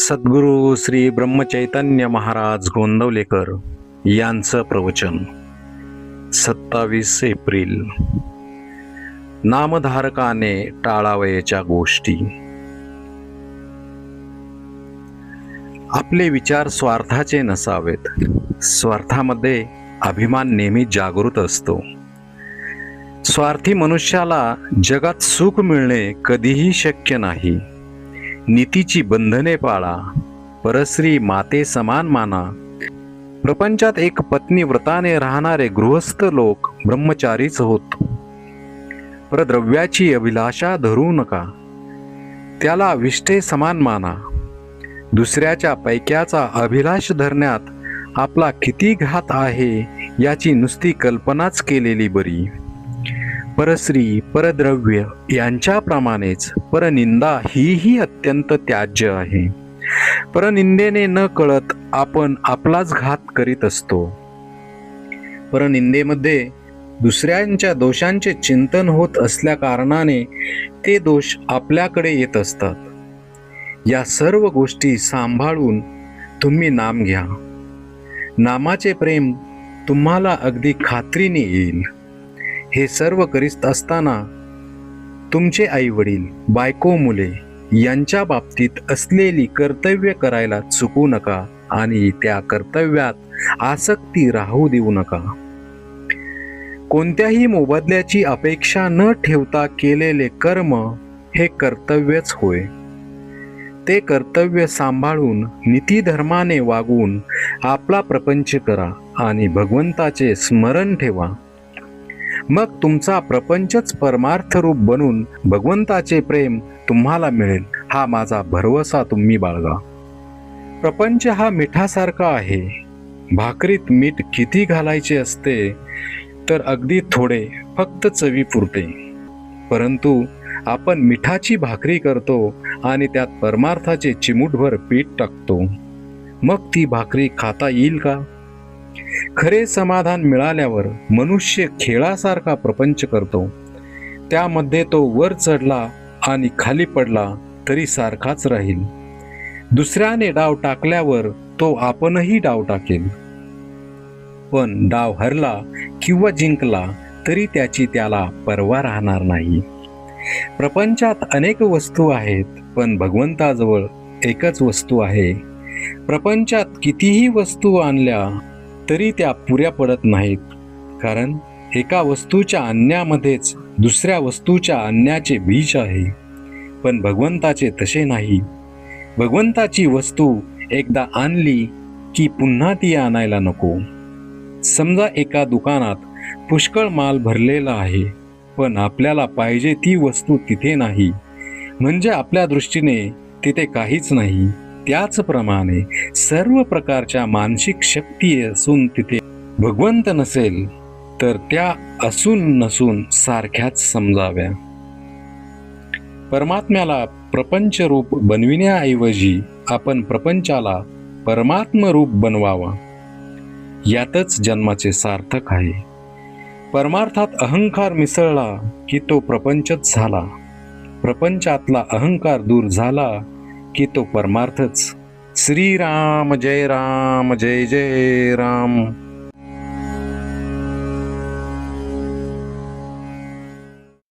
सद्गुरू श्री ब्रह्मचैतन्य महाराज गोंदवलेकर यांचं प्रवचन 27 एप्रिल. नामधारकाने टाळावयाच्या गोष्टी. आपले विचार स्वार्थाचे नसावेत. स्वार्थामध्ये अभिमान नेहमी जागृत असतो. स्वार्थी मनुष्याला जगात सुख मिळणे कधीही शक्य नाही. नीतीची बंधने पाळा, परस्त्री माते समान माना. प्रपंचात एक पत्नी व्रताने राहणारे गृहस्थ लोक ब्रह्मचारीच होत. परद्रव्याची अभिलाषा धरू नका, त्याला विष्ठे समान माना. दुसऱ्याच्या पैक्याचा अभिलाष धरण्यात आपला किती घात आहे याची नुसती कल्पनाच केलेली बरी. परस्त्री परद्रव्य यांच्याप्रमाणेच परनिंदा हीही अत्यंत त्याज्य आहे. परनिंदेने न कळत आपण आपलाच घात करीत असतो. परनिंदेमध्ये दुसऱ्यांच्या दोषांचे चिंतन होत असल्या कारणाने ते दोष आपल्याकडे येत असतात. या सर्व गोष्टी सांभाळून तुम्ही नाम घ्या. नामाचे प्रेम तुम्हाला अगदी खात्रीने येईल. हे सर्व करीत असताना तुमचे आई वडील, बायको, मुले यांच्या बाबतीत असलेली कर्तव्य करायला चुकू नका आणि त्या कर्तव्यात आसक्ती राहू देऊ नका. कोणत्याही मोबदल्याची अपेक्षा न ठेवता केलेले कर्म हे कर्तव्यच होय. ते कर्तव्य सांभाळून नीतिधर्माने वागून आपला प्रपंच करा आणि भगवंताचे स्मरण ठेवा. मग तुमचा प्रपंचच परमार्थ रूप बनून भगवंताचे प्रेम तुम्हाला मिळेल हा माझा भरवसा तुम्ही बाळगा. प्रपंच हा मिठासारखा आहे. भाकरीत मीठ किती घालायचे असते तर अगदी थोडे, फक्त चवीपुरते. परंतु आपण मिठाची भाकरी करतो आणि त्यात परमार्थाचे चिमूटभर पीठ टाकतो. मग ती भाकरी खाता येईल का? खरे समाधान मिळाल्यावर मनुष्य खेळासारखा प्रपंच करतो. त्यामध्ये तो वर चढला आणि खाली पडला तरी सारखाच राहील. दुसऱ्याने डाव टाकल्यावर तो आपणही डाव टाकेल. पण डाव हरला किंवा जिंकला तरी त्याची त्याला पर्वा राहणार नाही. प्रपंचात अनेक वस्तू आहेत, पण भगवंताजवळ एकच वस्तू आहे. प्रपंचात कितीही वस्तू आणल्या तरी त्या पुऱ्या पडत नाहीत, कारण एका वस्तूच्या आणण्यामध्येच दुसऱ्या वस्तूच्या आणण्याचे बीज आहे. पण भगवंताचे तसे नाही. भगवंताची वस्तू एकदा आणली की पुन्हा ती आणायला नको. समजा एका दुकानात पुष्कळ माल भरलेला आहे, पण आपल्याला पाहिजे ती वस्तू तिथे नाही, म्हणजे आपल्या दृष्टीने तिथे काहीच नाही. त्याचप्रमाणे सर्व प्रकारच्या मानसिक शक्ती असून तिथे भगवंत नसेल तर त्या असून नसून सारख्याच समजाव्या. परमात्म्याला प्रपंच रूप बनविण्याऐवजी आपण प्रपंचाला परमात्म रूप बनवावा. यातच जन्माचे सार्थक आहे. परमार्थात अहंकार मिसळला की तो प्रपंचच झाला. प्रपंचातला अहंकार दूर झाला की तो परमार्थच. श्रीराम जय राम, जय जय राम.